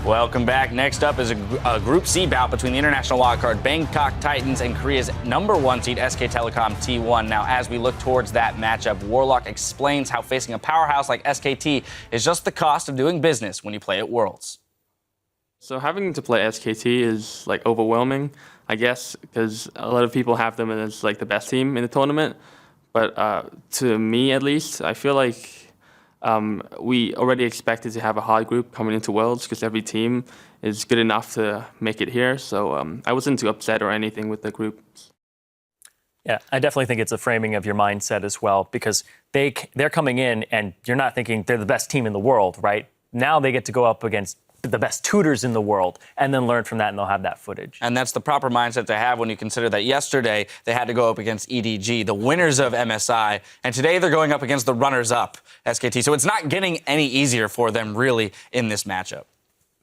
Welcome back. Next up is a Group C bout between the international wildcard Bangkok Titans and Korea's #1 seed SKTelecom T1. Now, as we look towards that matchup, Warlock explains how facing a powerhouse like SKT is just the cost of doing business when you play at Worlds. So having to play SKT is like overwhelming, I guess, because a lot of people have them as like the best team in the tournament. But to me, at least, I feel like we already expected to have a hard group coming into Worlds because every team is good enough to make it here. So I wasn't too upset or anything with the group. Yeah, I definitely think it's a framing of your mindset as well, because they're coming in and you're not thinking they're the best team in the world, right? Now they get to go up against the best tutors in the world and then learn from that, and they'll have that footage. And that's the proper mindset to have when you consider that yesterday they had to go up against EDG, the winners of MSI, and today they're going up against the runners-up, SKT. So it's not getting any easier for them, really, in this matchup.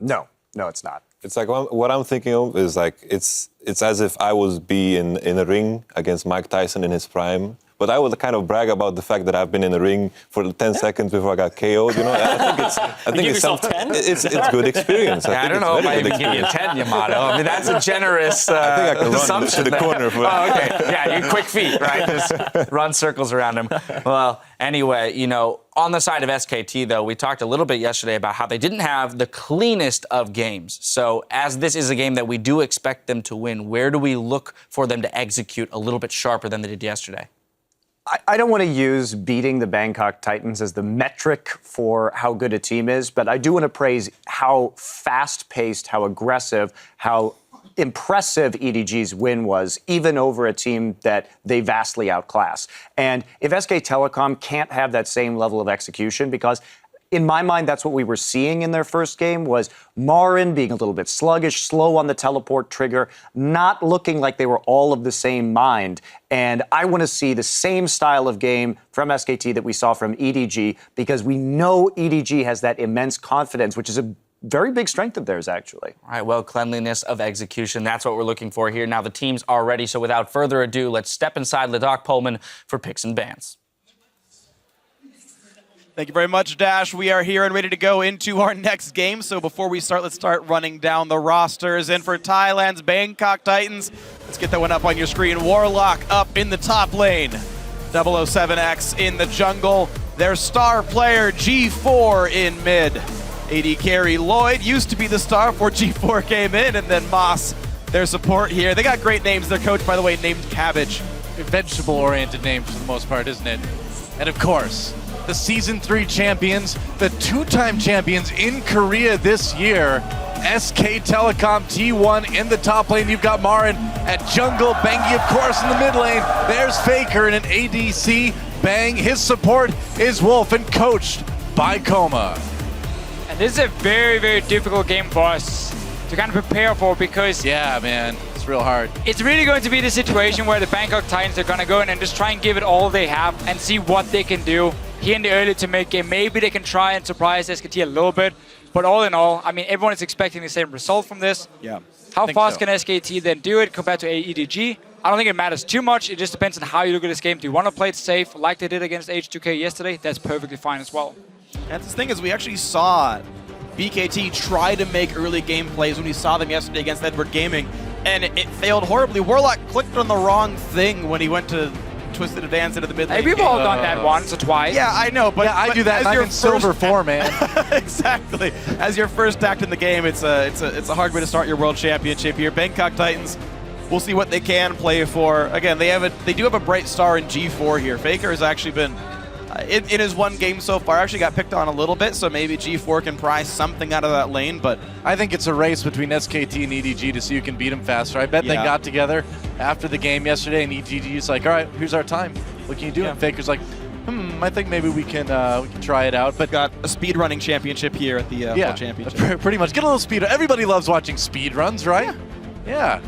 No, it's not. It's like what I'm thinking of is like it's as if I was in a ring against Mike Tyson in his prime. But I would kind of brag about the fact that I've been in the ring for 10 seconds before I got KO'd. You know, I think it's something. It's good experience. I don't know if I even give you 10, Yamato. I mean, that's a generous I think I can run to the corner. Oh, okay. Yeah, you quick feet, right? Just run circles around him. Well, anyway, you know, on the side of SKT, though, we talked a little bit yesterday about how they didn't have the cleanest of games. So as this is a game that we do expect them to win, where do we look for them to execute a little bit sharper than they did yesterday? I don't want to use beating the Bangkok Titans as the metric for how good a team is, but I do want to praise how fast-paced, how aggressive, how impressive EDG's win was, even over a team that they vastly outclass. And if SKTelecom can't have that same level of execution, because in my mind, that's what we were seeing in their first game, was Marin being a little bit sluggish, slow on the teleport trigger, not looking like they were all of the same mind. And I want to see the same style of game from SKT that we saw from EDG, because we know EDG has that immense confidence, which is a very big strength of theirs, actually. All right, well, cleanliness of execution, that's what we're looking for here. Now the teams are ready, so without further ado, let's step inside Ladok Pullman for picks and bans. Thank you very much, Dash. We are here and ready to go into our next game. So before we start, let's start running down the rosters. And for Thailand's Bangkok Titans, let's get that one up on your screen. Warlock up in the top lane. 007X in the jungle. Their star player, G4 in mid. AD carry Lloyd used to be the star before G4 came in, and then Moss, their support here. They got great names. Their coach, by the way, named Cabbage. Vegetable-oriented name for the most part, isn't it? And of course, the Season 3 champions, the two-time champions in Korea this year, SKTelecom T1 in the top lane. You've got Marin at jungle, Bangi, of course, in the mid lane. There's FLICKR in an ADC. Bang, his support is Wolf, and coached by Coma. And this is a very, very difficult game for us to kind of prepare for, because yeah, man, it's real hard. It's really going to be the situation where the Bangkok Titans are going to go in and just try and give it all they have and see what they can do here in the early to mid game. Maybe they can try and surprise SKT a little bit, but all in all, I mean, everyone is expecting the same result from this. Yeah. How fast can SKT then do it compared to EDG? I don't think it matters too much. It just depends on how you look at this game. Do you want to play it safe like they did against H2K yesterday? That's perfectly fine as well. And the thing is, we actually saw BKT try to make early game plays when we saw them yesterday against Edward Gaming, and it failed horribly. Warlock clicked on the wrong thing when he went to Twisted Advance into the mid lane. Hey, we've all done that once or twice. Yeah, I know, but yeah, I do that. I'm in Silver 4, man. Exactly. As your first act in the game, it's a hard way to start your World Championship here. Bangkok Titans, we'll see what they can play for. Again, they do have a bright star in G4 here. FLICKR has actually been in his one game so far, actually got picked on a little bit, so maybe G4 can pry something out of that lane, but I think it's a race between SKT and EDG to see who can beat them faster. I bet they got together after the game yesterday, and EDG's like, all right, here's our time. What can you do? And FLICKR's like, I think maybe we can try it out. But got a speedrunning championship here at the World Championship. Pretty much. Get a little speed. Everybody loves watching speed runs, right? Yeah.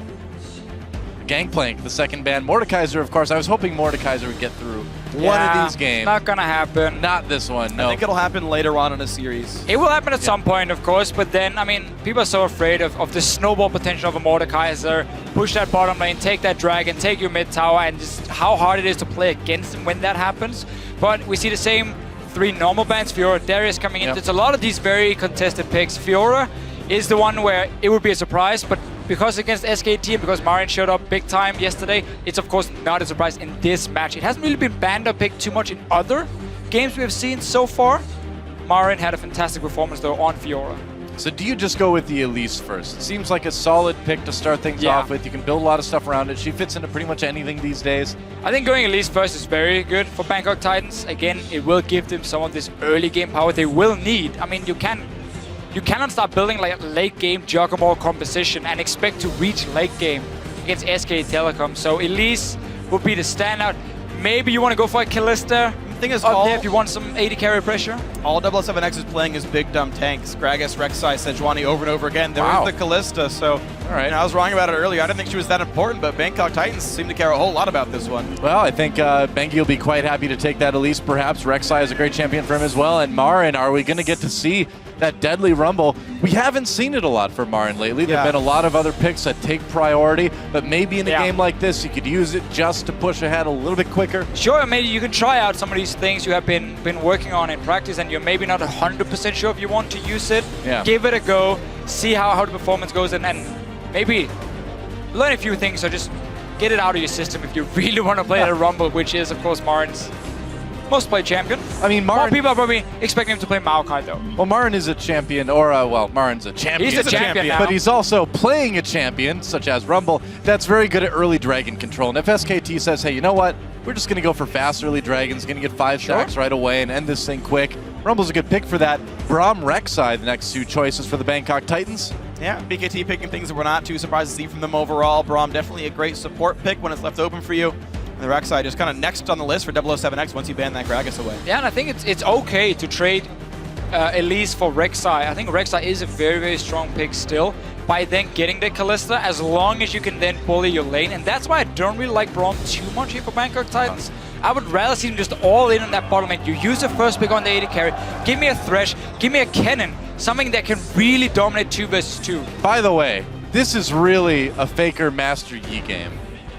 Gangplank, the second ban. Mordekaiser, of course. I was hoping Mordekaiser would get through one of these games. Not gonna happen. Not this one, no. I think it'll happen later on in the series. It will happen at some point, of course, but then, I mean, people are so afraid of the snowball potential of a Mordekaiser. Push that bottom lane, take that dragon, take your mid tower, and just how hard it is to play against them when that happens. But we see the same 3 normal bans. Fiora, Darius coming in. There's a lot of these very contested picks. Fiora, is the one where it would be a surprise, but because against SKT and because Marin showed up big time yesterday, it's of course not a surprise in this match. It hasn't really been banned or picked too much in other games we have seen so far. Marin had a fantastic performance though on Fiora. So do you just go with the Elise first? It seems like a solid pick to start things off with. You can build a lot of stuff around it. She fits into pretty much anything these days. I think going Elise first is very good for Bangkok Titans. Again, it will give them some of this early game power they will need. I mean, you cannot start building like a late game Juggernaut composition and expect to reach late game against SKTelecom. So Elise would be the standout. Maybe you want to go for a Callista. The thing is, up there if you want some AD carry pressure. all 007X is playing is big dumb tanks. Gragas, Rek'Sai, Sejuani over and over again. There is the Callista, so all right. you know, I was wrong about it earlier. I didn't think she was that important, but Bangkok Titans seem to care a whole lot about this one. Well, I think Bengi will be quite happy to take that Elise, perhaps. Rek'Sai is a great champion for him as well. And Marin, are we going to get to see that deadly rumble? We haven't seen it a lot for Marin lately. There have been a lot of other picks that take priority, but maybe in a game like this, you could use it just to push ahead a little bit quicker. Sure, maybe you can try out some of these things you have been working on in practice and you're maybe not 100% sure if you want to use it. Yeah. Give it a go, see how the performance goes, and maybe learn a few things, so just get it out of your system if you really want to play the Rumble, which is, of course, Marin's most played champion. I mean, More Marin... people are probably expecting him to play Maokai, though. Well, Marin is a champion, or, well, Marin's a champion. He's a champion now. But he's also playing a champion, such as Rumble, that's very good at early dragon control. And if SKT says, hey, you know what? We're just going to go for fast early dragons, going to get 5 stacks right away and end this thing quick. Rumble's a good pick for that. Braum, Rek'Sai, the next 2 choices for the Bangkok Titans. Yeah, BKT picking things that we're not too surprised to see from them overall. Braum definitely a great support pick when it's left open for you. And the Rek'Sai just kind of next on the list for 007X once you ban that Gragas away. Yeah, and I think it's okay to trade Elise for Rek'Sai. I think Rek'Sai is a very, very strong pick still by then getting the Callista, as long as you can then bully your lane. And that's why I don't really like Braum too much here for Bangkok Titans. I would rather see him just all in on that bottom lane. You use the first pick on the AD carry, give me a Thresh, give me a Kennen, something that can really dominate 2 versus 2. By the way, this is really a FLICKR Master Yi game.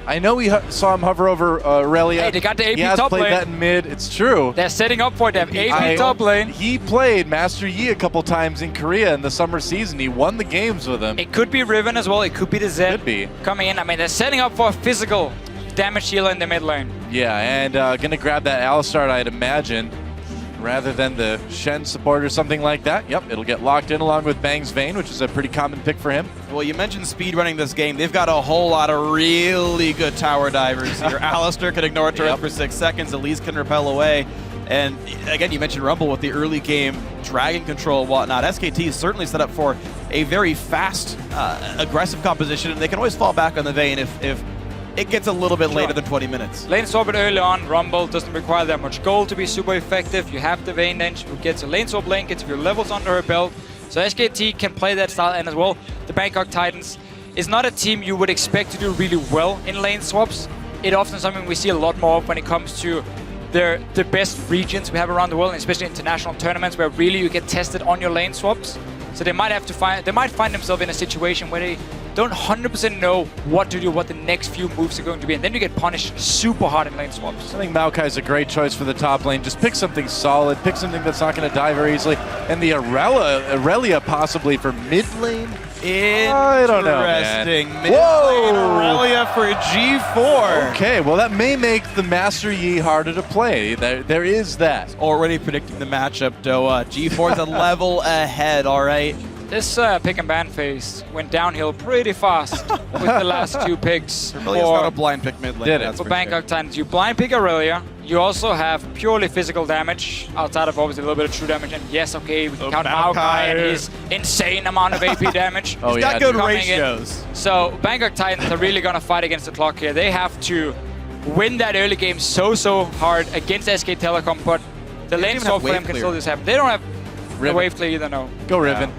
I know we saw him hover over Aurelia. Hey, they got the AP he has top played lane. that in mid. It's true. They're setting up for them. AP top lane. He played Master Yi a couple times in Korea in the summer season. He won the games with him. It could be Riven as well. It could be the Zed Could be. coming in. I mean, they're setting up for a physical damage healer in the mid lane. Yeah, and going to grab that Alistar, I'd imagine, rather than the Shen support or something like that. Yep, it'll get locked in along with Bang's Vayne, which is a pretty common pick for him. Well, you mentioned speedrunning this game. They've got a whole lot of really good tower divers here. Alistair can ignore turrets for 6 seconds. Elise can repel away. And again, you mentioned Rumble with the early game dragon control and whatnot. SKT is certainly set up for a very fast, aggressive composition, and they can always fall back on the Vayne if it gets a little bit later than 20 minutes. Lane swap it early on. Rumble doesn't require that much gold to be super effective. You have the Vayne then, who gets a lane swap lane, gets your levels under her belt. So SKT can play that style, and as well, the Bangkok Titans is not a team you would expect to do really well in lane swaps. It often something we see a lot more of when it comes to the best regions we have around the world, and especially international tournaments where really you get tested on your lane swaps. So they might find themselves in a situation where they don't 100% know what to do, what the next few moves are going to be, and then you get punished super hard in lane swaps. I think Maokai is a great choice for the top lane. Just pick something solid, pick something that's not going to die very easily, and the Aurelia possibly for mid lane. I don't know, man. Interesting. Mid lane Aurelia for G4. Okay, well that may make the Master Yi harder to play. There is that. Already predicting the matchup, Doa. G4's a level ahead, all right? This pick and ban phase went downhill pretty fast with the last 2 picks. Really, it's not a blind pick mid lane. Did it. that's For for Bangkok Titans, you blind pick Aurelia. You also have purely physical damage, outside of obviously a little bit of true damage. And yes, okay, we can count Maokai and his insane amount of AP damage. Oh, He's yeah, got good dude. ratios. So Bangkok Titans are really going to fight against the clock here. They have to win that early game so hard against SKTelecom, but the lane even swap have for them wave can clear. still just happen. They don't have Riven. a wave clear either, no. Go Riven.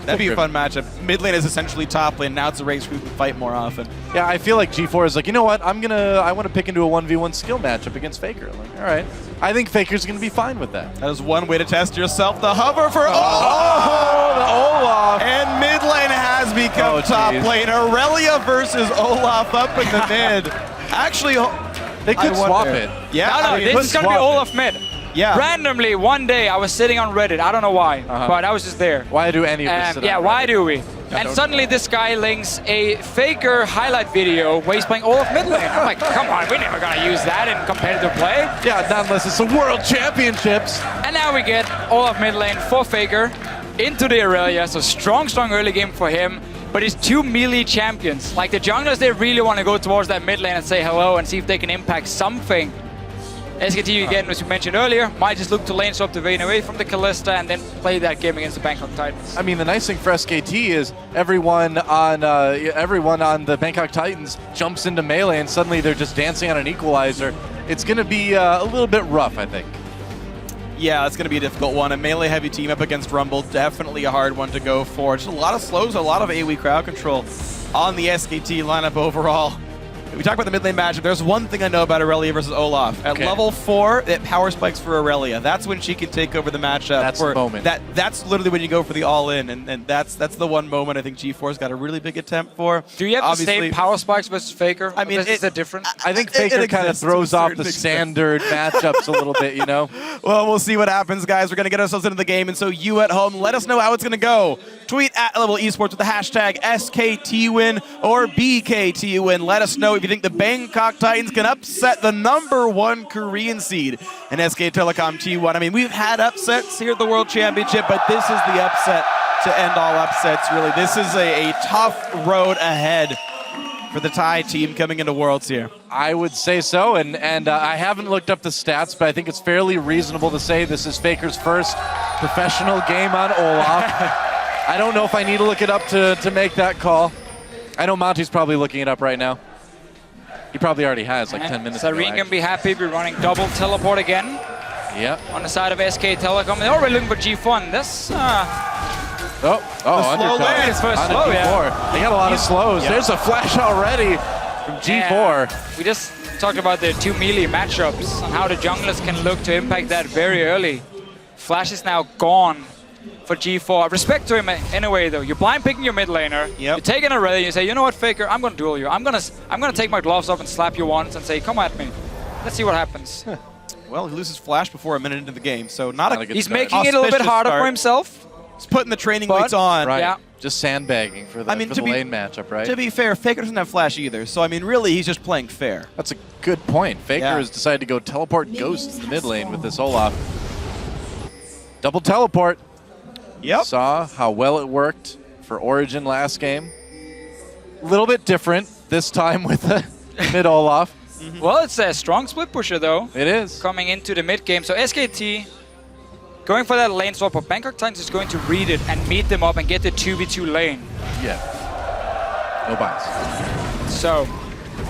That'd be a fun matchup. Mid lane is essentially top lane. Now it's a race who can fight more often. Yeah, I feel like G4 is like, you know what? I want to pick into a 1v1 skill matchup against FLICKR. I'm like, all right. I think FLICKR's going to be fine with that. That is one way to test yourself. The hover for the Olaf. And mid lane has become top lane. Aurelia versus Olaf up in the mid. Actually, They could I swap wonder. it. Yeah, No, I mean, this is going to be swap it. Olaf mid. Yeah. Randomly, one day, I was sitting on Reddit. I don't know why, but I was just there. Why do any of this sit Yeah, on why Reddit? do we? And suddenly this guy links a FLICKR highlight video where he's playing all of mid lane. I'm like, come on, we're never gonna use that in competitive play. Yeah, not unless it's the World Championships. And now we get all of mid lane for FLICKR into the Aurelia. So strong early game for him. But it's two melee champions. Like the junglers, they really want to go towards that mid lane and say hello and see if they can impact something. SKT, again, as you mentioned earlier, might just look to lane swap the Vayne away from the Kalista and then play that game against the Bangkok Titans. I mean, the nice thing for SKT is everyone on the Bangkok Titans jumps into melee, and suddenly they're just dancing on an equalizer. It's going to be a little bit rough, I think. Yeah, it's going to be a difficult one. A melee-heavy team up against Rumble, definitely a hard one to go for. Just a lot of slows, a lot of AoE crowd control on the SKT lineup overall. We talk about the mid lane matchup. There's one thing I know about Aurelia versus Olaf. At level 4, it power spikes for Aurelia. That's when she can take over the matchup. That's the moment. That's literally when you go for the all-in, and that's the one moment I think G4's got a really big attempt for. Do you have Obviously, the same power spikes versus FLICKR? I mean, is it different? I think It FLICKR kind of exists to a throws off certain the extent. standard matchups a little bit, you know? Well, we'll see what happens, guys. We're going to get ourselves into the game, and so you at home, let us know how it's going to go. Tweet at Level Esports with the hashtag SKTwin or BKTwin. Let us know if you think the Bangkok Titans can upset the #1 Korean seed in SKTelecom T1. I mean, we've had upsets here at the World Championship, but this is the upset to end all upsets, really. This is a tough road ahead for the Thai team coming into Worlds here. I would say so, and I haven't looked up the stats, but I think it's fairly reasonable to say this is FLICKR's first professional game on Olaf. I don't know if I need to look it up to make that call. I know Monty's probably looking it up right now. He probably already has, like 10 minutes ago. Sareen can be happy. We're running double teleport again Yep. on the side of SKTelecom. They're already looking for G1. This Oh, slow undercut. lane is first On the slow, G4. yeah. They got a lot of slows. There's a flash already from G4. Yeah. We just talked about the two melee matchups and how the junglers can look to impact that very early. Flash is now gone for G4. Respect to him in a way though. You're blind picking your mid laner. Yep. You take an Aurelia. You say, you know what, FLICKR, I'm gonna duel you. I'm gonna take my gloves off and slap you once and say, come at me. Let's see what happens. Well, he loses Flash before a minute into the game, so not a good He's start. making it a little bit Auspicious harder start. for himself. He's putting the training But- weights on. Right. Yeah. Just sandbagging for the, I mean, for to the be- lane matchup, right? To be fair, FLICKR doesn't have Flash either, so I mean, really, he's just playing fair. That's a good point. FLICKR Yeah. has decided to go teleport Ghost to the mid lane with this Olaf. Double teleport. Yep. Saw how well it worked for Origin last game. A little bit different this time with the mid Olaf. Well, it's a strong split pusher though. It is. Coming into the mid game. So SKT going for that lane swap, but Bangkok Titans is going to read it and meet them up and get the 2v2 lane. Yeah. No bias. So,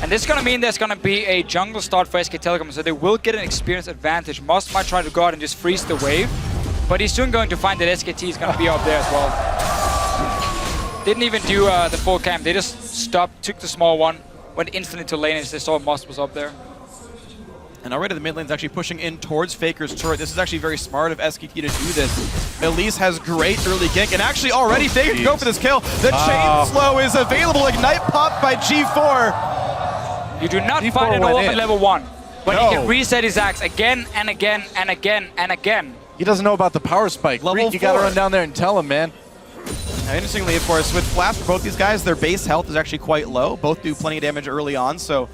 and this is going to mean there's going to be a jungle start for SKTelecom, so they will get an experience advantage. Must might try to go out and just freeze the wave, but he's soon going to find that SKT is going to be up there as well. Didn't even do the full camp. They just stopped, took the small one, went instantly to lane as they saw Must was up there. And already the mid lane's actually pushing in towards FLICKR's turret. This is actually very smart of SKT to do this. Elise has great early gank, and actually already FLICKR can go for this kill. The chain slow is available. Ignite pop by G4. You do not G4 find an went Olaf in. at level 1, but No. he can reset his axe again and again and again and again. He doesn't know about the power spike. Level Reek, you got to 4. run down there and tell him, man. Now, interestingly, of course, with Flash for both these guys, their base health is actually quite low. Both do plenty of damage early on, so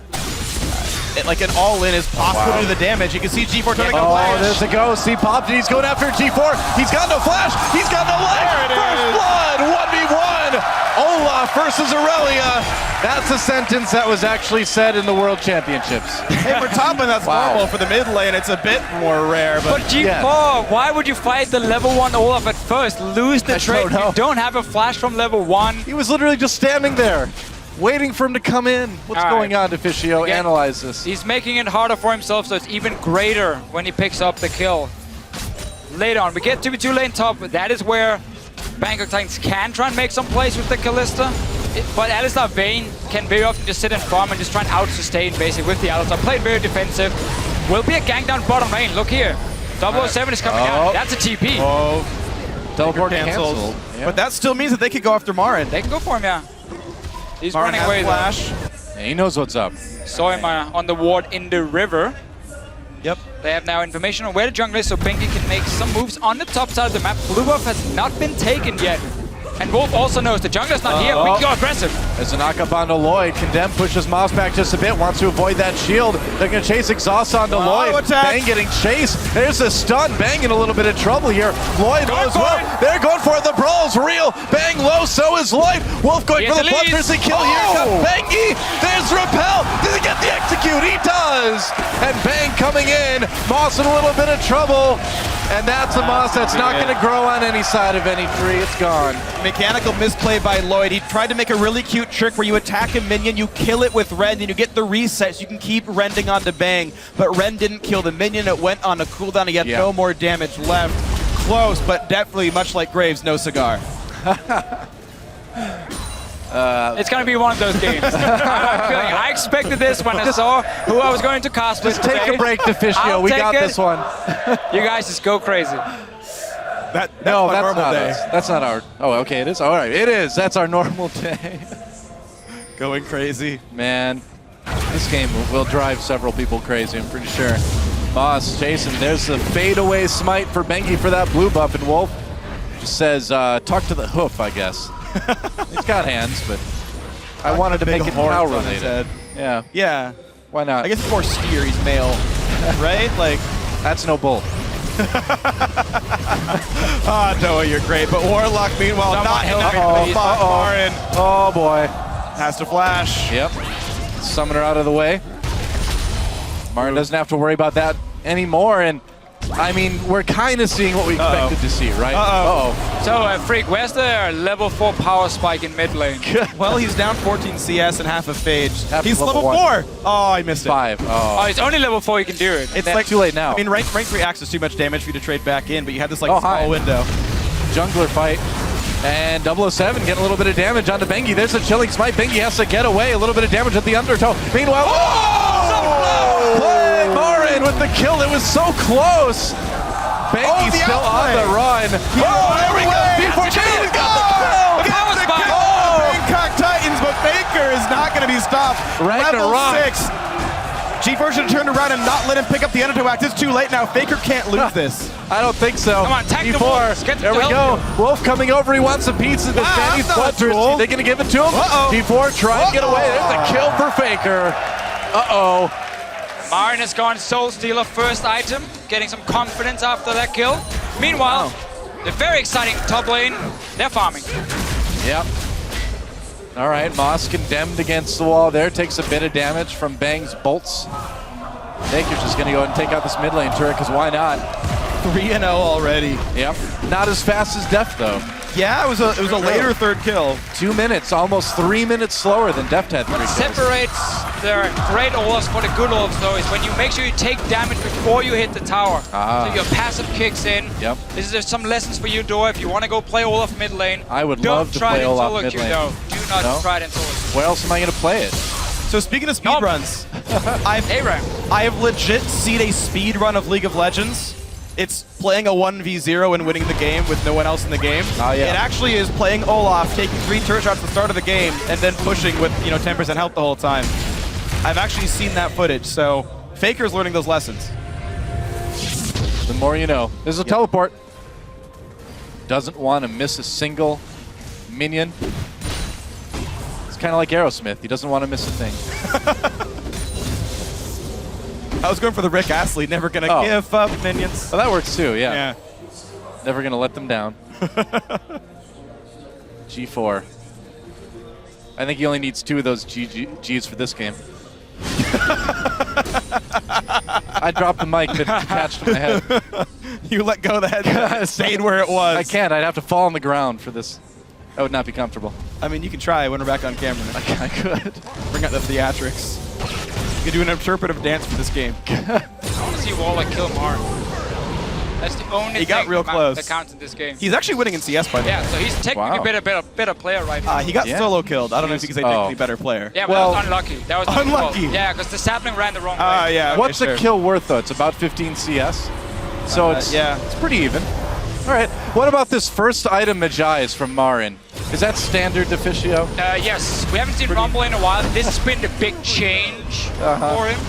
like an all-in is possible to do the damage. You can see G4 turning a Oh, flash. there's a ghost. He popped it. He's going after G4. He's got no flash. He's got no life. There it First is. blood. 1v1. Olaf versus Aurelia. That's a sentence that was actually said in the World Championships. Hey, for top end, that's Wow. normal. For the mid lane, it's a bit more rare, but But G4, why would you fight the level 1 Olaf at first? Lose the I trade. don't know. You don't have a flash from level 1. He was literally just standing there, waiting for him to come in. What's All going right. on, Deficio? Again, Analyze this. He's making it harder for himself, so it's even greater when he picks up the kill. Later on, we get 2v2 lane top. That is where Bangkok Titans can try and make some plays with the Kalista. But Alistar Vayne can very often just sit and farm and just try and out-sustain basically with the Alistar. Played very defensive. Will be a gank down bottom lane. Look here. 007 is coming down. That's a TP. oh, Teleport cancels. canceled. Yeah. But that still means that they could go after Marin. They can go for him, yeah. He's Marin running has away though. flash. Yeah, he knows what's up. Saw him on the ward in the river. Yep. They have now information on where the jungle is, so Bengi can make some moves on the top side of the map. Blue buff has not been taken yet. And Wolf also knows the jungler's not here. We go aggressive. There's a knock-up onto Lloyd. Condemn pushes Moss back just a bit, wants to avoid that shield. They're going to chase Exhaust onto Lloyd. Attack. Bang getting chased. There's a stun. Bang in a little bit of trouble here. Lloyd low as well. They're going for it. The brawl's real. Bang low, so is Lloyd. Wolf going for the bloodthirsty kill here. Comes Bangy. There's Repel. Does he get the execute? He does. And Bang coming in. Moss in a little bit of trouble. And that's a Moss that's not going to grow on any side of any tree. It's gone. Mechanical misplay by Lloyd. He tried to make a really cute trick where you attack a minion, you kill it with Rend, and you get the reset so you can keep rending onto Bang. But Rend didn't kill the minion. It went on a cooldown. He had no more damage left. Close, but definitely, much like Graves, no cigar. It's going to be one of those games. I expected this when I saw who I was going to cast with. Just take today. a break, Deficio. We got this one. You guys just go crazy. That's No, my that's normal not day. us. That's not our... Oh, okay, it is? All right, it is. That's our normal day. Going crazy. Man, this game will drive several people crazy, I'm pretty sure. Moss, Jason, there's the fadeaway smite for Bengi for that blue buff, and Wolf just says, talk to the hoof, I guess. He's got hands, but I wanted to make it cow related. Yeah. Yeah. Why not? I guess it's more steer. He's male, right? Like, that's no bull. Noah, you're great. But Warlock, meanwhile, not in the please. Marin Oh boy. has to flash. Yep. Summoner out of the way. Marin doesn't have to worry about that anymore, and I mean, we're kind of seeing what we expected to see, right? So, Freak, where's the level 4 power spike in mid lane? Well, he's down 14 CS and half a phage. He's level level 4. Oh, I missed it. 5. Oh, it's only level 4 you can do it. It's like too late now. I mean, rank 3 acts is too much damage for you to trade back in, but you had this like small hi. window. Jungler fight. And 007 getting a little bit of damage onto Bengi. There's a chilling smite. Bengi has to get away. A little bit of damage at the undertow. Meanwhile, Play Marin with the kill. It was so close. Bengi's still on the run. There we go. Before James got the kill. Power spike. Bangkok Titans, but Faker is not going to be stopped. Level 6. G4 should have turned around and not let him pick up the undertow act. It's too late now. Faker can't lose this. I don't think so. Come on, attack the G4. Wolves. Get There the we hell- go. Wolf coming over. He wants some pizza. The Danny's that's not bloodthirsty. cool. They gonna give it to him? G4 trying to get away. There's the kill for Faker. Marin has gone Soul Stealer first item, getting some confidence after that kill. Meanwhile, the very exciting top lane, they're farming. Yep. All right, Moss condemned against the wall there. Takes a bit of damage from Bang's bolts. Faker's just gonna go ahead and take out this mid lane turret, because why not? 3-0 already. Yep. Not as fast as Deft though. Yeah, it was a later third kill. 2 minutes, almost 3 minutes slower than Deft had 3 kills. Separates the great Olafs for the good Olafs though is when you make sure you take damage before you hit the tower. So your passive kicks in. Yep. This is some lessons for you, Dora. If you want to go play Olaf mid lane, I would love to play Olaf mid lane. No, do not No? try it until it's Where else am I gonna play it? So speaking of speedruns, A-Ram. I have legit seen a speedrun of League of Legends. It's playing a 1v0 and winning the game with no one else in the game. Oh, yeah. It actually is playing Olaf, taking 3 turret shots at the start of the game, and then pushing with 10% health the whole time. I've actually seen that footage, so Faker's learning those lessons. The more you know. There's a teleport. Doesn't want to miss a single minion. It's kind of like Aerosmith. He doesn't want to miss a thing. I was going for the Rick Astley, never gonna give up minions. Well, that works too, yeah. Yeah. Never gonna let them down. G4. I think he only needs 2 of those Gs for this game. I dropped the mic that attached to my head. You let go of the head, it stayed where it was. I can't. I'd have to fall on the ground for this. That would not be comfortable. I mean, you can try when we're back on camera. I could. Bring out the theatrics. You can do an interpretive dance for this game. I want to see Warlock kill Marin. That's the only He got thing real close. that counts in this game. He's actually winning in CS, by the way. Yeah, so he's technically Wow. a better player right now. He got Yeah. solo killed. I don't know if you can say technically better player. Yeah, but Well- that was unlucky. That was not his fault. Unlucky. Yeah, because the sapling ran the wrong way. Yeah. Okay, What's sure. the kill worth, though? It's about 15 CS. So it's yeah. it's pretty even. All right. What about this first item Magi's from Marin? Is that standard Deficio? Yes, we haven't seen Rumble in a while. This has been the big change for him.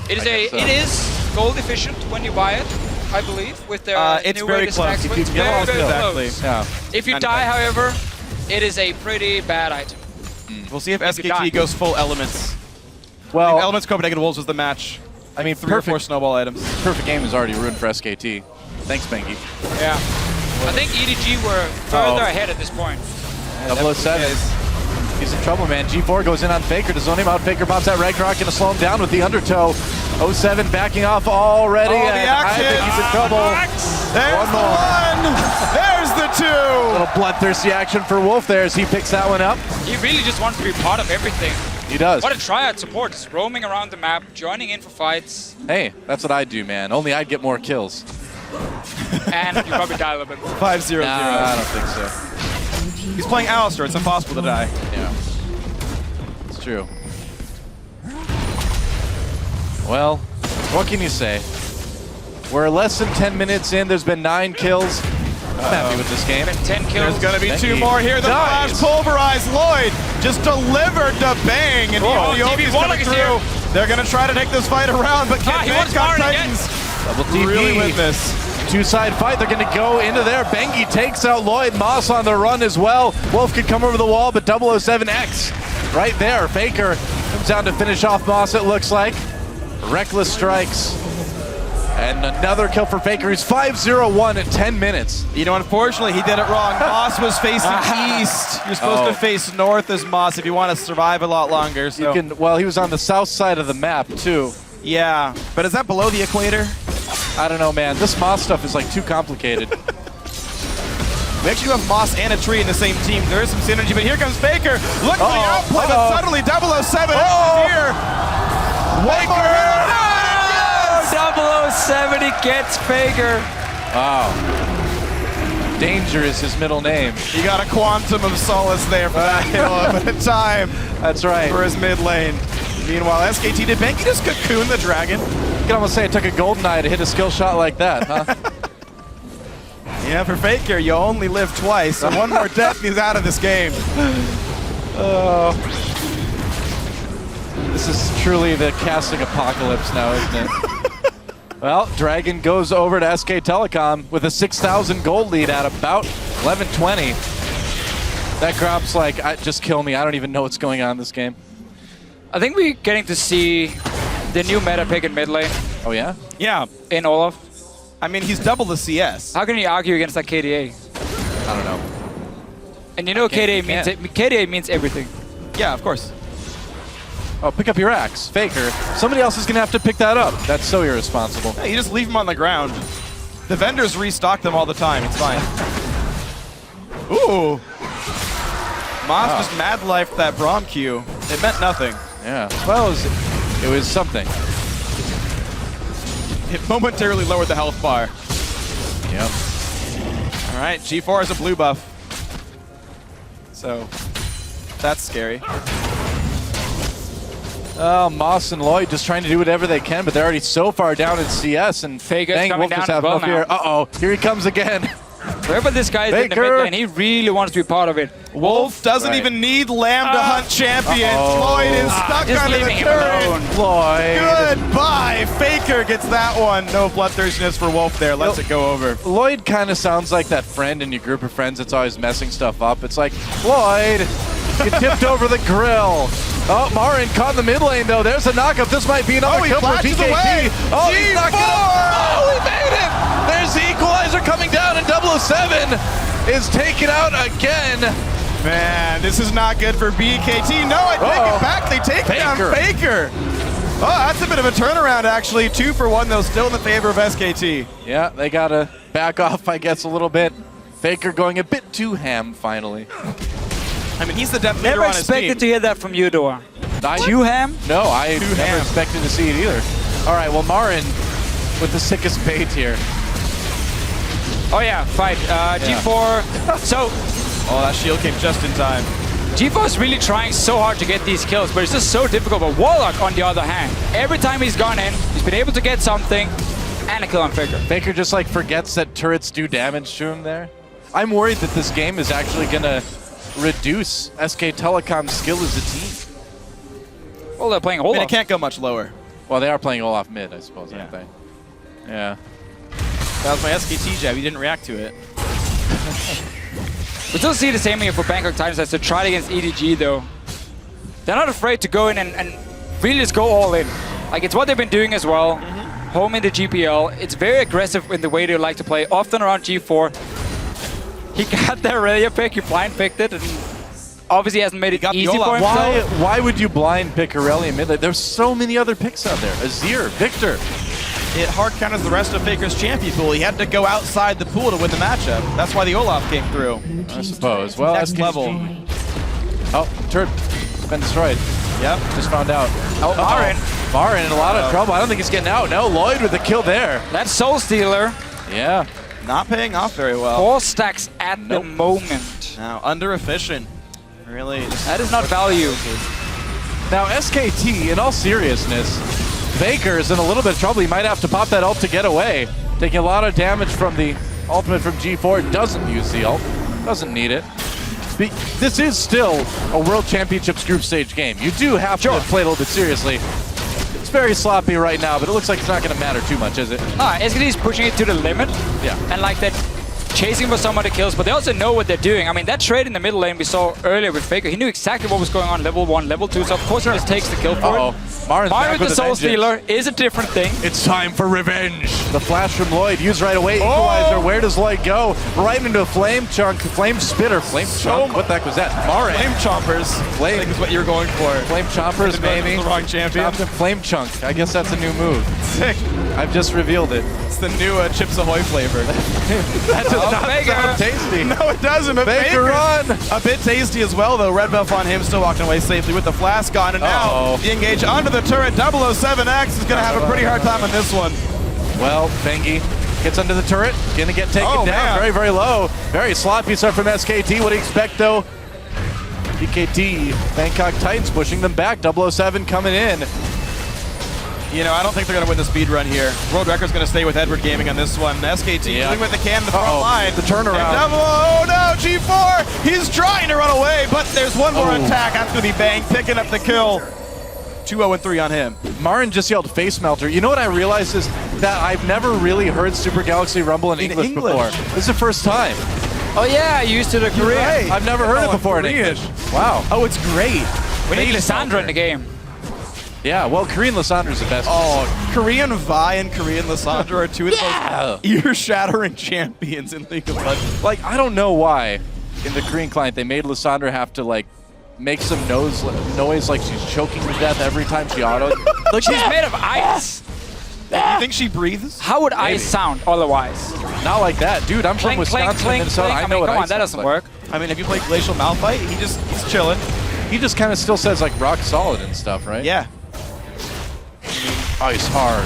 It is gold efficient when you buy it, I believe, with their It's new very way to close. stack If with. you It's get very, all very exactly. close. Yeah. If you And die, however, it is a pretty bad item. We'll see if you die. SKT goes full elements. Well, Elements Copenhagen Wolves was the match. I mean, 3 or 4 snowball items. perfect game is already ruined for SKT. Thanks, Bengi. Yeah. I think EDG were further ahead at this point. 007. He's in trouble, man. G4 goes in on Faker to zone him out. Faker pops out Ragnarok, gonna slow him down with the undertow. 07 backing off already. Oh, the and I action. think he's in trouble. There's One the more. 1! There's the 2! Little bloodthirsty action for Wolf there as he picks that one up. He really just wants to be part of everything. He does. What a triad support, just roaming around the map, joining in for fights, Hey, that's what I'd do, man. Only I'd get more kills. and you probably die a little bit more. 5-0-0. Nah, I don't think so. He's playing Alistar. It's impossible to die. Yeah. It's true. Well, what can you say? We're less than 10 minutes in. There's been 9 kills. I'm happy with this game. 10 kills. There's going to be Thank 2 you. more here. The Nice. flash pulverized. Lloyd just delivered the bang. And Oh, even the TV Oki's Warlock coming is through. here. They're going to try to take this fight around, but can he wants Bangkok Baron again. Titans Double TP. really win this? Two-side fight. They're going to go into there. Bengi takes out Lloyd. Moss on the run as well. Wolf could come over the wall, but 007X right there. Faker comes down to finish off Moss, it looks like. Reckless strikes. And another kill for Faker. He's 5-0-1 in 10 minutes. You know, unfortunately, he did it wrong. Moss was facing east. You're supposed to face north as Moss if you want to survive a lot longer. So. Well, he was on the south side of the map, too. Yeah, but is that below the equator? I don't know, man. This Moss stuff is, like, too complicated. We actually have Moss and a tree in the same team. There is some synergy, but here comes Faker. Look for the outplay, but suddenly 007 is here. One more hit. 007, he gets Faker. Wow. Danger is his middle name. He got a quantum of solace there for that kill at a time That's right. for his mid lane. Meanwhile, SKT, did Benki just cocoon the dragon? You can almost say it took a golden eye to hit a skill shot like that, huh? Yeah, for Faker, you only live twice, so one more death, he's out of this game. This is truly the casting apocalypse now, isn't it? Well, Dragon goes over to SKTelecom with a 6,000 gold lead at about 11:20. That Grob's like, just kill me. I don't even know what's going on in this game. I think we're getting to see the new meta pick in mid lane Oh, yeah? Yeah, in Olaf. I mean, he's double the CS. How can you argue against that KDA? I don't know. And you know can't- KDA means KDA means everything. Yeah, of course. Oh, pick up your axe. Faker. Somebody else is going to have to pick that up. That's so irresponsible. Yeah, you just leave them on the ground. The vendors restock them all the time. It's fine. Ooh. Moss just mad lifed that Braum Q. It meant nothing. Yeah. Well, it was something. It momentarily lowered the health bar. Yep. All right, G4 is a blue buff. So, that's scary. Oh, Moss and Lloyd just trying to do whatever they can, but they're already so far down in CS, and Faker's dang, coming Wolf just down have as well no fear. now. Uh-oh, here he comes again. Wherever this guy is in the Faker. mid lane, he really wants to be part of it. Wolf doesn't Right. even need Lamb to hunt champions. Lloyd is stuck Just under the leaving him turret. alone. Lloyd. Goodbye. Faker gets that one. No bloodthirstiness for Wolf there. Lets it go over. Lloyd kind of sounds like that friend in your group of friends that's always messing stuff up. It's like, Lloyd, you tipped over the grill. Oh, Marin caught in the mid lane, though. There's a knockup. This might be another he kill for flashes BKT. away. Oh, he's not G4. Oh, he made it. There's the equalizer coming down, and 007 is taken out again. Man, this is not good for BKT. No, I take it back. They take down Faker. Oh, that's a bit of a turnaround, actually. 2 for 1, though, still in the favor of SKT. Yeah, they got to back off, I guess, a little bit. Faker going a bit too ham, finally. I mean, he's the depth leader Never on his team. expected to hear that from you, Dora. I- Too ham? No, I Too never ham. expected to see it either. All right, well, Marin with the sickest bait here. Oh yeah, fight. G4. So Oh, that shield came just in time. G4 is really trying so hard to get these kills, but it's just so difficult. But Warlock, on the other hand, every time he's gone in, he's been able to get something and a kill on Faker. Faker just like forgets that turrets do damage to him there. I'm worried that this game is actually gonna reduce SKTelecom's skill as a team. Well, they're playing I mean, Olaf. it can't go much lower. Well, they are playing Olaf mid, I suppose, aren't they? Yeah. That was my SKT jab. You didn't react to it. We still see the same here for Bangkok Titans as they tried against EDG though. They're not afraid to go in and really just go all in. Like it's what they've been doing as well. Home in the GPL. It's very aggressive in the way they like to play, often around G4. He got their Aurelia pick, he blind picked it, and obviously hasn't made it easy for himself. Why would you blind pick Aurelia mid lane? There's so many other picks out there. Azir, Victor. It hard counters the rest of Faker's champion pool. He had to go outside the pool to win the matchup. That's why the Olaf came through. I suppose. Well, Next level. Oh, turret been destroyed. Yep. Just found out. Oh, Marin. Marin in a lot of trouble. I don't think he's getting out. No, Lloyd with the kill there. That's Soul Stealer. Yeah. Not paying off very well. 4 stacks at the moment. Now, under efficient. Really. That is not value. Now, SKT, in all seriousness, Faker is in a little bit of trouble. He might have to pop that ult to get away. Taking a lot of damage from the ultimate from G4. Doesn't use the ult. Doesn't need it. This is still a World Championships group stage game. You do have to play it a little bit seriously. It's very sloppy right now, but it looks like it's not going to matter too much, is it? No, SKT is pushing it to the limit. Yeah. And like that, chasing for some of the kills, but they also know what they're doing. I mean, that trade in the middle lane we saw earlier with Faker, he knew exactly what was going on level 1, level 2, so of course he just takes the kill for it. Marin Marin with the Soul Stealer is a different thing. It's time for revenge. The flash from Lloyd, used right away. Equalizer, where does Lloyd go? Right into a flame chunk, flame spitter, flame chunk. What the heck was that? Marin. Flame chompers. Flame. I think is what you're going for. Flame chompers, maybe. The wrong champion. Flame chunk. I guess that's a new move. Sick. I've just revealed it. It's the new Chips Ahoy flavor. That does not sound tasty. No, it doesn't. But Faker run. A bit tasty as well, though. Red buff on him, still walking away safely with the flask on. And now the engage onto the turret. 007X is going to have a pretty hard time on this one. Well, Bengi gets under the turret. Going to get taken down. Man. Very, very low. Very sloppy start from SKT. What do you expect, though? BKT, Bangkok Titans pushing them back. 007 coming in. You know, I don't think they're going to win the speed run here. World record's going to stay with Edward Gaming on this one. SKT doing what they can in the front line. The turnaround. Oh no, G4! He's trying to run away, but there's one more attack. That's going to be Bang picking up the kill. 2-0-3 on him. Marin just yelled face melter. You know what I realized is that I've never really heard Super Galaxy Rumble in English before. This is the first time. Oh yeah, used to the Korean. Right. I've never heard it before in English. Wow. Oh, it's great. We need Lissandra in the game. Yeah, well, Korean Lissandra's the best. Oh, Korean Vi and Korean Lissandra are two of the most ear-shattering champions in League of Legends. Like, I don't know why in the Korean client they made Lissandra have to, like, make some noise like she's choking to death every time she autos. Look, she's made of ice. You think she breathes? How would ice sound otherwise? Not like that. Dude, I'm from Clink, Wisconsin, clink, clink, Minnesota. clink. I know what come ice on, that sounds doesn't like. work. I mean, have you played Glacial Malphite? He's chilling. He just kind of still says, like, rock solid and stuff, right? Yeah. Ice hard.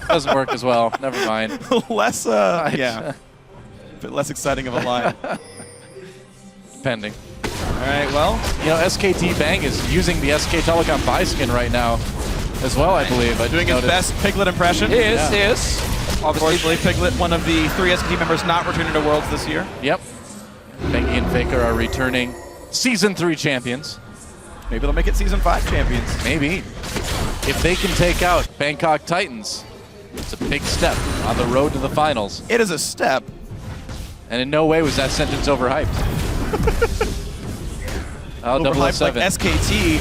Doesn't work as well. Never mind. Less, yeah. A bit less exciting of a line. Pending. All right, well. You know, SKT Bang is using the SKTelecom buy skin right now as well, I believe. I Doing his best Piglet impression. He is. Unfortunately, Piglet, one of the 3 SKT members not returning to Worlds this year. Yep. Bengi and Faker are returning Season 3 champions. Maybe they'll make it Season 5 champions. Maybe. If they can take out Bangkok Titans, it's a big step on the road to the finals. It is a step. And in no way was that sentence overhyped. Oh, Overhyped 007. like SKT.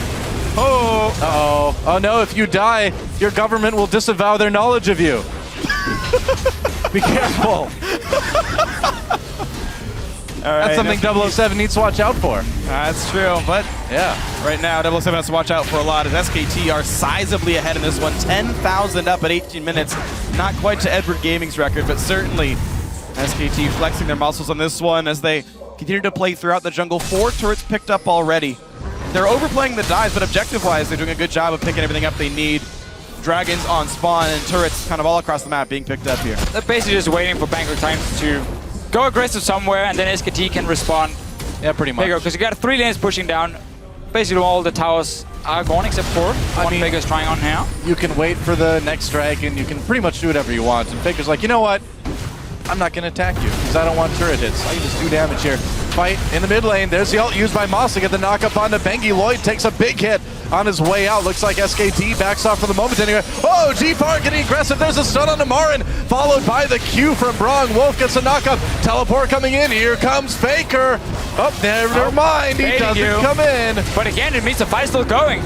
Oh! Uh-oh. Oh no, if you die, your government will disavow their knowledge of you. Be careful. All right, That's something 007 needs to watch out for. That's true, but Yeah. right now 007 has to watch out for a lot as SKT are sizably ahead in this one. 10,000 up at 18 minutes. Not quite to Edward Gaming's record, but certainly SKT flexing their muscles on this one as they continue to play throughout the jungle. 4 turrets picked up already. They're overplaying the dives, but objective-wise, they're doing a good job of picking everything up they need. Dragons on spawn and turrets kind of all across the map being picked up here. They're basically just waiting for Bangkok Titans to go aggressive somewhere, and then SKT can respond. Yeah, pretty much. Because you got 3 lanes pushing down. Basically, all the towers are gone except for one Faker's trying on now. You can wait for the next dragon. You can pretty much do whatever you want. And Faker's like, you know what? I'm not going to attack you because I don't want turret hits. I can just do damage here. Fight in the mid lane. There's the ult used by Moss to get the knock up onto Bengi. Lloyd takes a big hit on his way out. Looks like SKT backs off for the moment anyway. Oh, G4 getting aggressive. There's a stun on the Marin, followed by the Q from Brong. Wolf gets a knock up. Teleport coming in. Here comes FLICKR. Oh, never mind. He doesn't come in. But again, it means the fight's still going.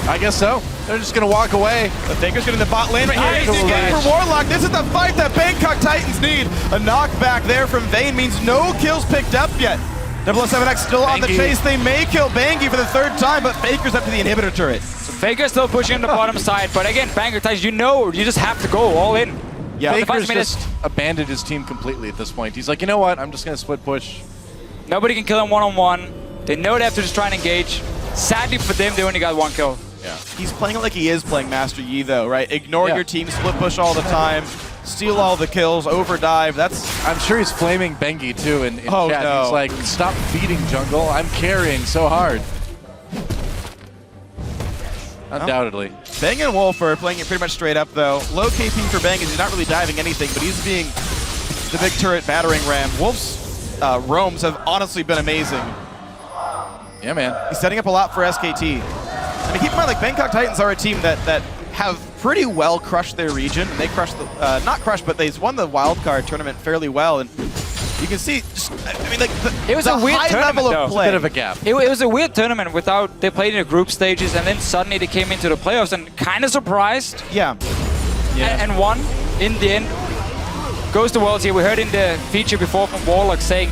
I guess so. They're just going to walk away. But FLICKR's getting the bot lane right here. Nice Easy game catch. for Warlock. This is the fight that Bangkok Titans need. A knockback there from Vayne means no kills picked up yet. 007X still on the Bangy. chase. They may kill Bangy for the third time, but FLICKR's up to the inhibitor turret. FLICKR still pushing on the bottom side, but again, Bangkok Titans, you know, you just have to go all in. Yeah, the FLICKR's 5 minutes, just abandoned his team completely at this point. He's like, you know what? I'm just going to split push. nobody can kill him one-on-one. They know they have to just try and engage. Sadly for them, they only got 1 kill. Yeah. He's playing it like he is playing Master Yi, though, right? Ignore Yeah. your team, split push all the time, steal all the kills, overdive. That's I'm sure he's flaming Bengi too in Oh, chat. no. He's like, stop feeding jungle. I'm carrying so hard. Undoubtedly. Bang and Wolf are playing it pretty much straight up, though. Low KP for Bang is he's not really diving anything, but he's being the big turret battering ram. Wolf's roams have honestly been amazing. Yeah, man. He's setting up a lot for SKT. I mean, keep in mind, like, Bangkok Titans are a team that have pretty well crushed their region. They crushed the, not crushed, but they've won the wildcard tournament fairly well. And you can see, just, I mean, like, It was the a weird high tournament, level though. of play. Bit of a gap. It was a weird tournament without, they played in the group stages and then suddenly they came into the playoffs and kind of surprised Yeah. and won in the end. Goes to Worlds here. We heard in the feature before from Warlock saying,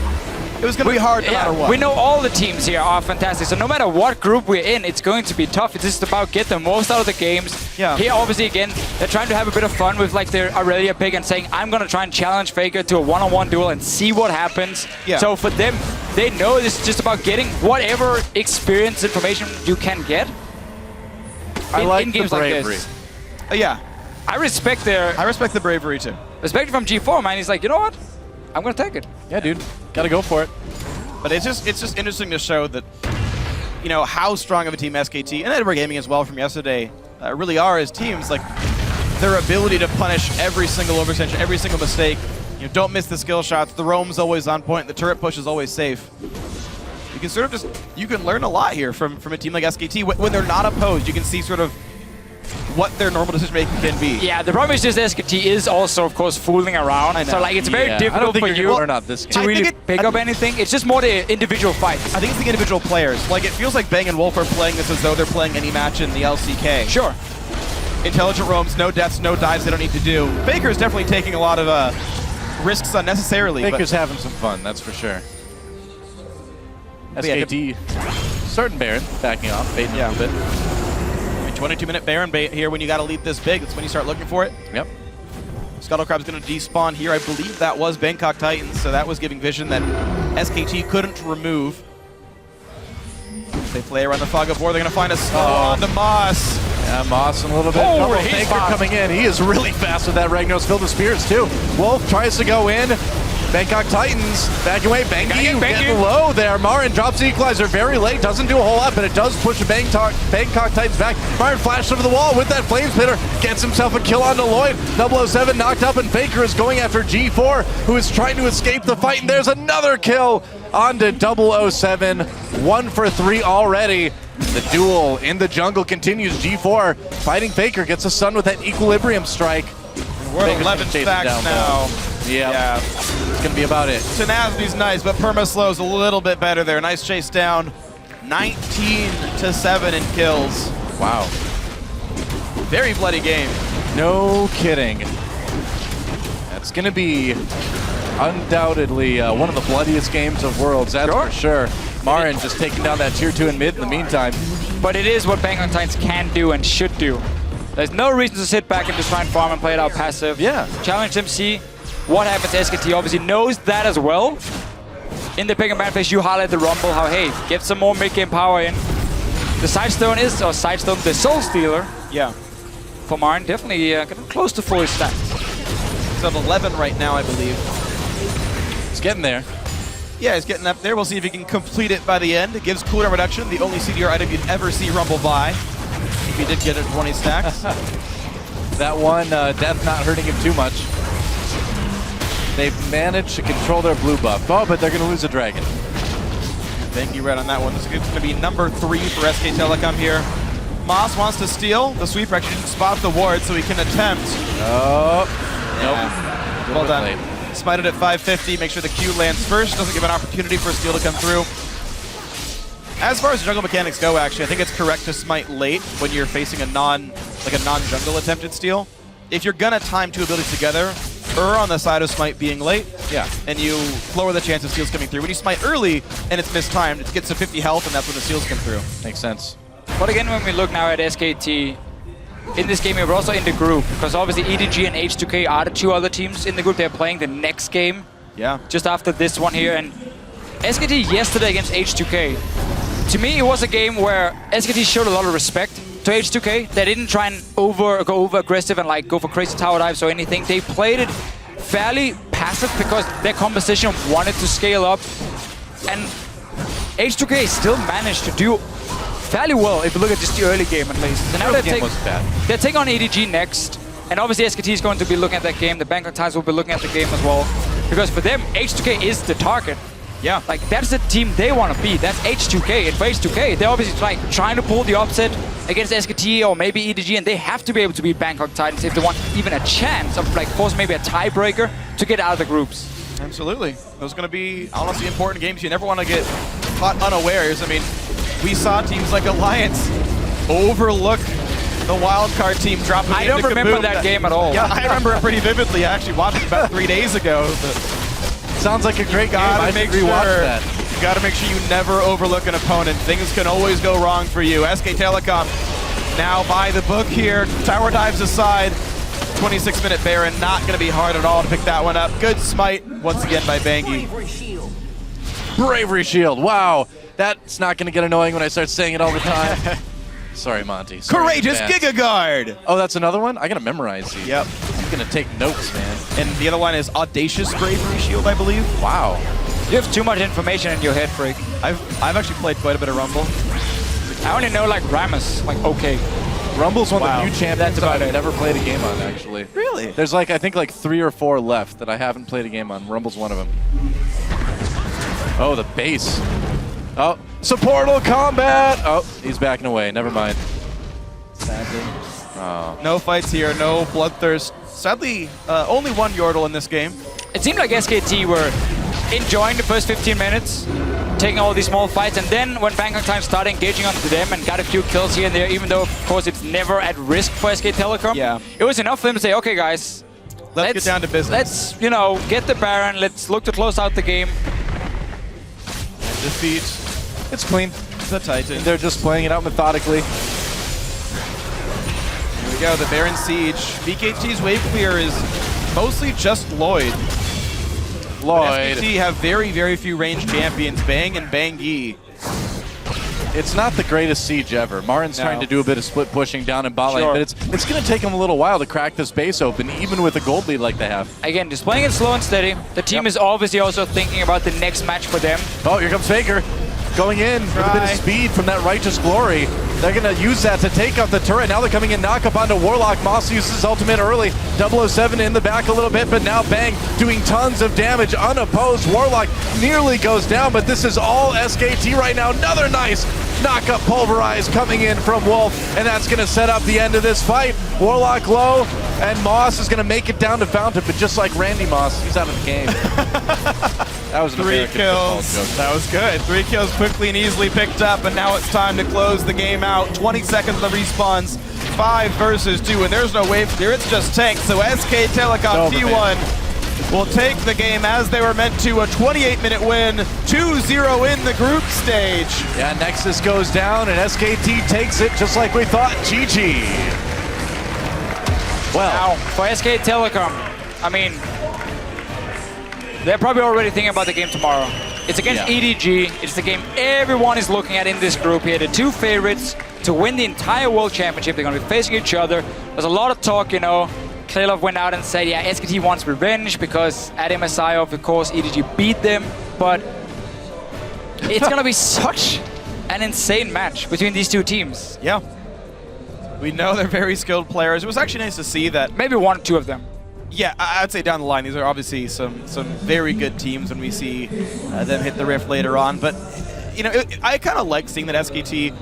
It was going to be hard no matter what. we know all the teams here are fantastic. So no matter what group we're in, it's going to be tough. It's just about get the most out of the games. Yeah. Here, obviously, again, they're trying to have a bit of fun with like their Aurelia pick and saying, I'm going to try and challenge FLICKR to a one-on-one duel and see what happens. Yeah. So for them, they know this is just about getting whatever experience information you can get. I like in the games like bravery. this. Yeah. I respect their I respect the bravery, too. respect from G4, man. He's like, you know what? I'm going to take it. Yeah, dude. Gotta go for it. But it's just interesting to show that, you know, how strong of a team SKT and Edinburgh Gaming as well from yesterday really are as teams. Like, their ability to punish every single overextension, every single mistake. You know, don't miss the skill shots. The roam's always on point. The turret push is always safe. You can sort of just, you can learn a lot here from a team like SKT. When they're not opposed, you can see sort of what their normal decision making can be. Yeah, the problem is just SKT is also, of course, fooling around. I know. So, like, it's very Yeah, I don't difficult think for you're you gonna learn out this to game. I think really it- pick up anything. It's just more the individual fights. I think it's the individual players. Like, it feels like Bang and Wolf are playing this as though they're playing any match in the LCK. Sure. Intelligent roams, no deaths, no dives they don't need to do. FLICKR is definitely taking a lot of risks unnecessarily. but- FLICKR's having some fun, that's for sure. But yeah, SKT starting Baron, backing off, baiting Yeah. a little bit. I mean, 22-minute Baron bait here when you got to lead this big. That's when you start looking for it. Yep. Scuttlecrab's going to despawn here. I believe that was Bangkok Titans, so that was giving vision that SKT couldn't remove. They play around the fog of war. They're going to find a slow on the Moss. Yeah, Moss in a little bit. Oh, Double he's FLICKR fast. coming in. He is really fast with that Ragnos filled with spears too. Wolf tries to go in. Bangkok Titans backing away. Bangy Bangy. getting low there. Marin drops the equalizer very late. Doesn't do a whole lot, but it does push the Bangkok Titans back. Marin flashed over the wall with that flame spitter. Gets himself a kill onto Lloyd. 007 knocked up, and FLICKR is going after G4, who is trying to escape the fight. And there's another kill onto 007. 1 for 3 already. The duel in the jungle continues. G4 fighting FLICKR, gets a stun with that equilibrium strike. We're FLICKR's 11 chasing stacks down now. Yeah, it's gonna be about it. Tenacity's nice, but Permaslow's a little bit better there. Nice chase down. 19-7 in kills. Wow. Very bloody game. No kidding. That's gonna be undoubtedly one of the bloodiest games of Worlds, that's for sure. Marin just taking down that tier 2 in mid in the meantime. But it is what Bangkok Titans can do and should do. There's no reason to sit back and just try and farm and play it out passive. Yeah. Challenge them, see what happens. SKT obviously knows that as well. In the pick and ban phase, you highlight the Rumble, how, hey, get some more mid-game power in. The Sidestone is, or Sidestone, the Soul Stealer Yeah. for Marin, definitely getting close to full stats. He's at 11 right now, I believe. It's getting there. Yeah, he's getting up there. We'll see if he can complete it by the end. It gives cooldown reduction, the only CDR item you'd ever see Rumble buy. If he did get it 20 stacks. That one death not hurting him too much. They've managed to control their blue buff. Oh, but they're going to lose a dragon. Thank you, Red, on that one. This is going to be number 3 for SKTelecom here. Moss wants to steal. The sweeper actually didn't spot the ward, so he can attempt. Oh, Yeah. nope. Well done. Smited at 550. Make sure the Q lands first. Doesn't give an opportunity for a steal to come through. As far as jungle mechanics go, actually, I think it's correct to smite late when you're facing a non-jungle attempted steal. If you're gonna time 2 abilities together, err on the side of smite being late. Yeah. And you lower the chance of steals coming through. When you smite early and it's mistimed, it gets to 50 health, and that's when the steals come through. Makes sense. But again, when we look now at SKT, in this game, we're also in the group, because obviously EDG and H2K are the 2 other teams in the group. They're playing the next game, Yeah. just after this one here. And SKT yesterday against H2K, to me, it was a game where SKT showed a lot of respect to H2K. They didn't try and go over aggressive and like go for crazy tower dives or anything. They played it fairly passive because their composition wanted to scale up. And H2K still managed to do fairly well if you look at just the early game at least. So now they're taking on EDG next. And obviously SKT is going to be looking at that game. The Bangkok Titans will be looking at the game as well. Because for them, H2K is the target. Yeah. Like, that's the team they want to be. That's H2K. And for H2K, they're obviously trying to pull the upset against SKT or maybe EDG, and they have to be able to beat Bangkok Titans if they want even a chance of, like, force maybe a tiebreaker to get out of the groups. Absolutely. Those are going to be, honestly, important games. You never want to get caught unawares. I mean, we saw teams like Alliance overlook the wildcard team dropping I don't remember Kaboom. that game at all. Yeah, I remember it pretty vividly. I actually watched it about 3 days ago. Sounds like a great game. I should rewatch that. You got to make sure you never overlook an opponent. Things can always go wrong for you. SKTelecom now by the book here. Tower dives aside. 26-minute Baron, not going to be hard at all to pick that one up. Good smite once again by Bangi. Bravery Shield. Wow. That's not going to get annoying when I start saying it all the time. Sorry, Monty. Sorry, Courageous Giga Guard. Oh, that's another one? I got to memorize these. Yep. I'm going to take notes, man. And the other one is Audacious Bravery Shield, I believe. Wow. You have too much information in your head, Freak. I've actually played quite a bit of Rumble. I only know, like, Rammus. Like, okay. Rumble's one Wow. of the few champions That's about that I've it. never played a game on, actually. Really? There's like, I think like 3 or 4 left that I haven't played a game on. Rumble's one of them. Oh, the base. Oh, supportal combat! Oh, he's backing away. Never mind. Sadly. Oh. No fights here, no bloodthirst. Sadly, only one Yordle in this game. It seemed like SKT were enjoying the first 15 minutes, taking all these small fights, and then when Bangkok Time started engaging onto them and got a few kills here and there, even though, of course, it's never at risk for SKTelecom, Yeah. it was enough for them to say, okay, guys, Let's get down to business. Let's, you know, get the Baron, let's look to close out the game. Defeat It's clean. the Titan. They're just playing it out methodically. Here we go, the Baron Siege. BKT's wave clear is mostly just Lloyd. Lloyd. SKT have very, very few ranged champions, Bang and Bangi. It's not the greatest siege ever. Marin's No. trying to do a bit of split pushing down in bot lane, Sure. but it's going to take him a little while to crack this base open, even with a gold lead like they have. Again, just playing it slow and steady. The team is obviously also thinking about the next match for them. Oh, here comes FLICKR. Going in with a bit of Try. speed from that Righteous Glory. They're going to use that to take out the turret. Now they're coming in, knock up onto Warlock. Moss uses his ultimate early. 007 in the back a little bit, but now Bang doing tons of damage unopposed. Warlock nearly goes down, but this is all SKT right now. Another nice knock-up pulverize coming in from Wolf, and that's going to set up the end of this fight. Warlock low, and Moss is going to make it down to Fountain, but just like Randy Moss, he's out of the game. That was an 3 American football kills. joke. That was good. 3 kills quickly and easily picked up, and now it's time to close the game out. 20 seconds of the respawns. 5 versus 2, and there's no wave clear. It's just tanks. So SKTelecom T1 will take the game as they were meant to. A 28-minute win, 2-0 in the group stage. Yeah, Nexus goes down, and SKT takes it just like we thought. GG. Well, Now, for SKTelecom, I mean, they're probably already thinking about the game tomorrow. It's against EDG. It's the game everyone is looking at in this group here. The 2 favorites to win the entire World Championship. They're going to be facing each other. There's a lot of talk, you know. Klilov went out and said, yeah, SKT wants revenge because at MSI, of course, EDG beat them. But it's going to be such an insane match between these 2 teams. Yeah. We know they're very skilled players. It was actually nice to see that Maybe 1 or 2 of them. Yeah, I'd say down the line, these are obviously some very good teams when we see them hit the Rift later on. But, you know, I kind of like seeing that SKT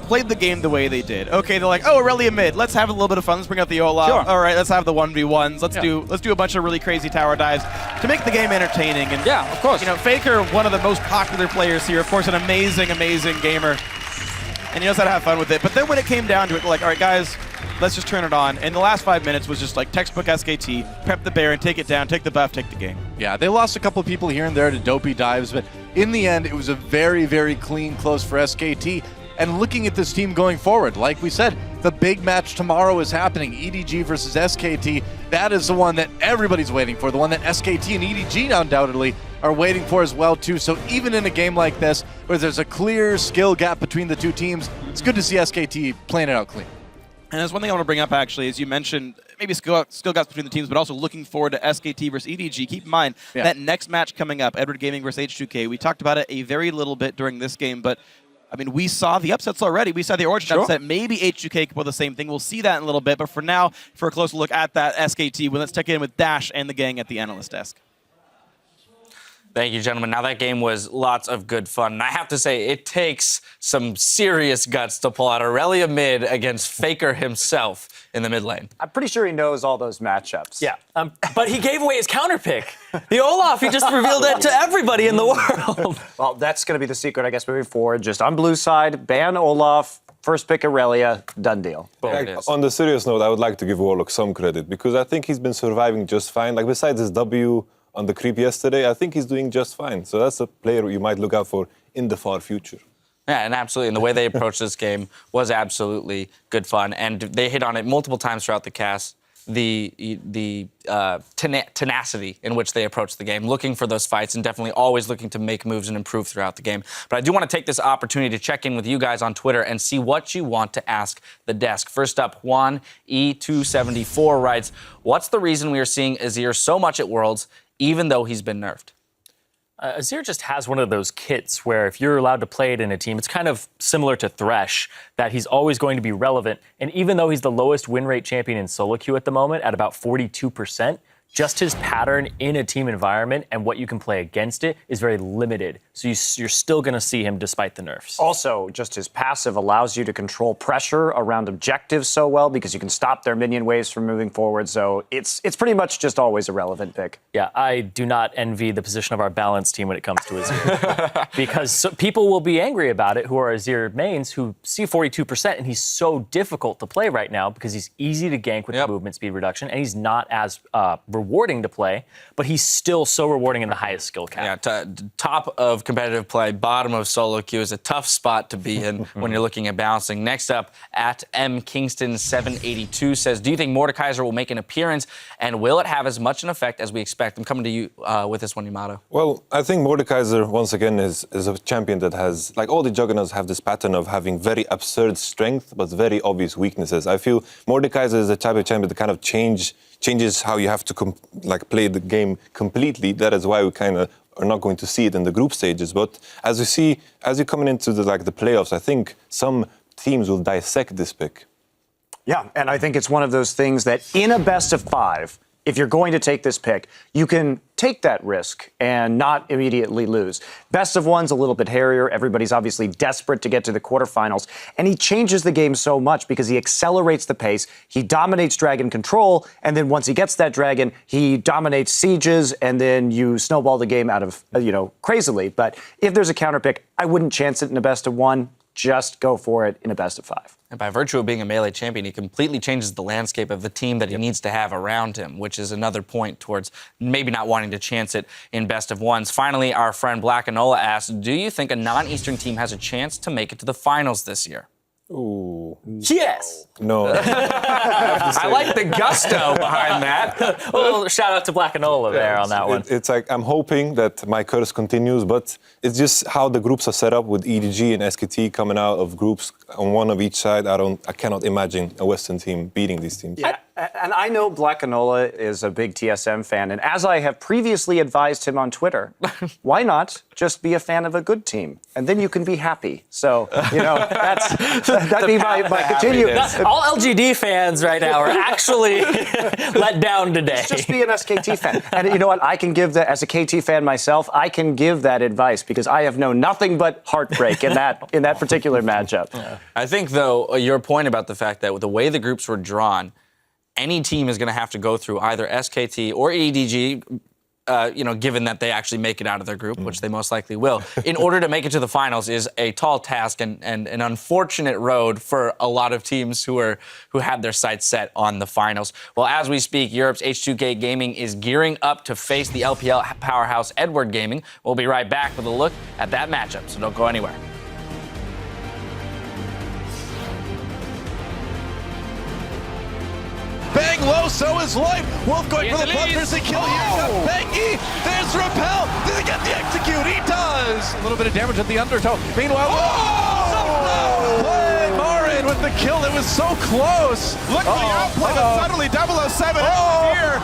played the game the way they did. Okay, they're like, oh, Aurelia mid. Let's have a little bit of fun. Let's bring out the Olaf. Sure. All right, let's have the 1v1s. Let's do a bunch of really crazy tower dives to make the game entertaining. And Yeah, of course. You know, FLICKR, one of the most popular players here. Of course, an amazing, amazing gamer. And he knows how to have fun with it. But then when it came down to it, we're like, all right, guys, let's just turn it on. And the last 5 minutes was just like textbook SKT, prep the Baron, take it down, take the buff, take the game. Yeah, they lost a couple of people here and there to dopey dives, but in the end, it was a very, very clean close for SKT. And looking at this team going forward, like we said, the big match tomorrow is happening, EDG versus SKT. That is the one that everybody's waiting for, the one that SKT and EDG undoubtedly are waiting for as well too. So even in a game like this, where there's a clear skill gap between the two teams, it's good to see SKT playing it out clean. And there's one thing I want to bring up, actually, is you mentioned maybe skill gaps between the teams, but also looking forward to SKT versus EDG. Keep in mind, that next match coming up, Edward Gaming versus H2K, we talked about it a very little bit during this game, but I mean, we saw the upsets already. We saw the Origin upset. Maybe H2K could pull the same thing. We'll see that in a little bit, but for now, for a closer look at that SKT, well, let's check in with Dash and the gang at the analyst desk. Thank you, gentlemen. Now, that game was lots of good fun. And I have to say, it takes some serious guts to pull out Aurelia mid against FLICKR himself in the mid lane. I'm pretty sure he knows all those matchups. Yeah, but he gave away his counter pick. The Olaf, he just revealed that to everybody in the world. Well, that's going to be the secret, I guess, moving forward. Just on blue side, ban Olaf, first pick Aurelia, done deal. Like, on the serious note, I would like to give Warlock some credit because I think he's been surviving just fine. Like, besides his W on the creep yesterday, I think he's doing just fine. So that's a player you might look out for in the far future. Yeah, and absolutely. And the way they approached this game was absolutely good fun. And they hit on it multiple times throughout the cast. The tenacity in which they approach the game, looking for those fights and definitely always looking to make moves and improve throughout the game. But I do want to take this opportunity to check in with you guys on Twitter and see what you want to ask the desk. First up, Juan E274 writes, what's the reason we are seeing Azir so much at Worlds, even though he's been nerfed? Azir just has one of those kits where if you're allowed to play it in a team, it's kind of similar to Thresh, that he's always going to be relevant. And even though he's the lowest win rate champion in solo queue at the moment at about 42%, just his pattern in a team environment and what you can play against it is very limited. So you're still going to see him despite the nerfs. Also, just his passive allows you to control pressure around objectives so well because you can stop their minion waves from moving forward. So it's pretty much just always a relevant pick. Yeah, I do not envy the position of our balance team when it comes to Azir. Because people will be angry about it who are Azir mains who see 42%, and he's so difficult to play right now because he's easy to gank with the movement speed reduction, and he's not as rewarding to play, but he's still so rewarding in the highest skill cap. Yeah, top of competitive play, bottom of solo queue is a tough spot to be in when you're looking at balancing. Next up, at M Kingston 782 says, do you think Mordekaiser will make an appearance, and will it have as much an effect as we expect? I'm coming to you with this one, Yamato. Well, I think Mordekaiser, once again, is a champion that has, like all the juggernauts have this pattern of having very absurd strength, but very obvious weaknesses. I feel Mordekaiser is the type of champion that kind of changes how you have to play the game completely. That is why we kind of are not going to see it in the group stages. But as you're coming into the playoffs, I think some teams will dissect this pick. Yeah, and I think it's one of those things that in a best of 5, if you're going to take this pick, you can take that risk and not immediately lose. Best of 1's a little bit hairier. Everybody's obviously desperate to get to the quarterfinals. And he changes the game so much because he accelerates the pace. He dominates dragon control. And then once he gets that dragon, he dominates sieges. And then you snowball the game out of, crazily. But if there's a counter pick, I wouldn't chance it in a best of 1. Just go for it in a best of 5. And by virtue of being a melee champion, he completely changes the landscape of the team that he needs to have around him, which is another point towards maybe not wanting to chance it in best of 1s. Finally, our friend Black Anola asks, do you think a non-Eastern team has a chance to make it to the finals this year? Ooh. Yes! No. I like the gusto behind that. Well, shout out to Black Anola there on that one. It's like I'm hoping that my curse continues, but it's just how the groups are set up with EDG and SKT coming out of groups on one of each side. I cannot imagine a Western team beating these teams. Yeah. And I know Black Canola is a big TSM fan, and as I have previously advised him on Twitter, why not just be a fan of a good team, and then you can be happy. So that'd be my continue. All LGD fans right now are actually let down today. Just be an SKT fan, and you know what? I can give that as a KT fan myself. I can give that advice because I have known nothing but heartbreak in that particular matchup. Yeah. I think though your point about the fact that with the way the groups were drawn, any team is going to have to go through either SKT or EDG, given that they actually make it out of their group, which they most likely will, in order to make it to the finals is a tall task and an unfortunate road for a lot of teams who have their sights set on the finals. Well, as we speak, Europe's H2K Gaming is gearing up to face the LPL powerhouse Edward Gaming. We'll be right back with a look at that matchup, so don't go anywhere. Bang low, so is Life. Wolf going for the bloodthirsty kill here. Got Bangy. There's Repel. Does he get the execute? He does. A little bit of damage at the undertow. Meanwhile, play Marin with the kill. It was so close. Look at the outplay, but suddenly 007 here.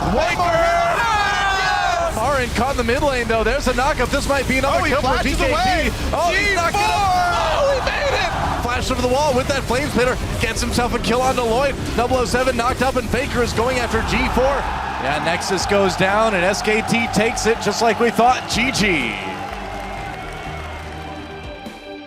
Marin caught in the mid lane, though. There's a knockup. This might be another kill for BKT. He knocked it up. He made it. Flash over the wall with that flame spitter. Gets himself a kill onto Lloyd. 007 knocked up, and FLICKR is going after G4. Yeah, Nexus goes down, and SKT takes it just like we thought. GG.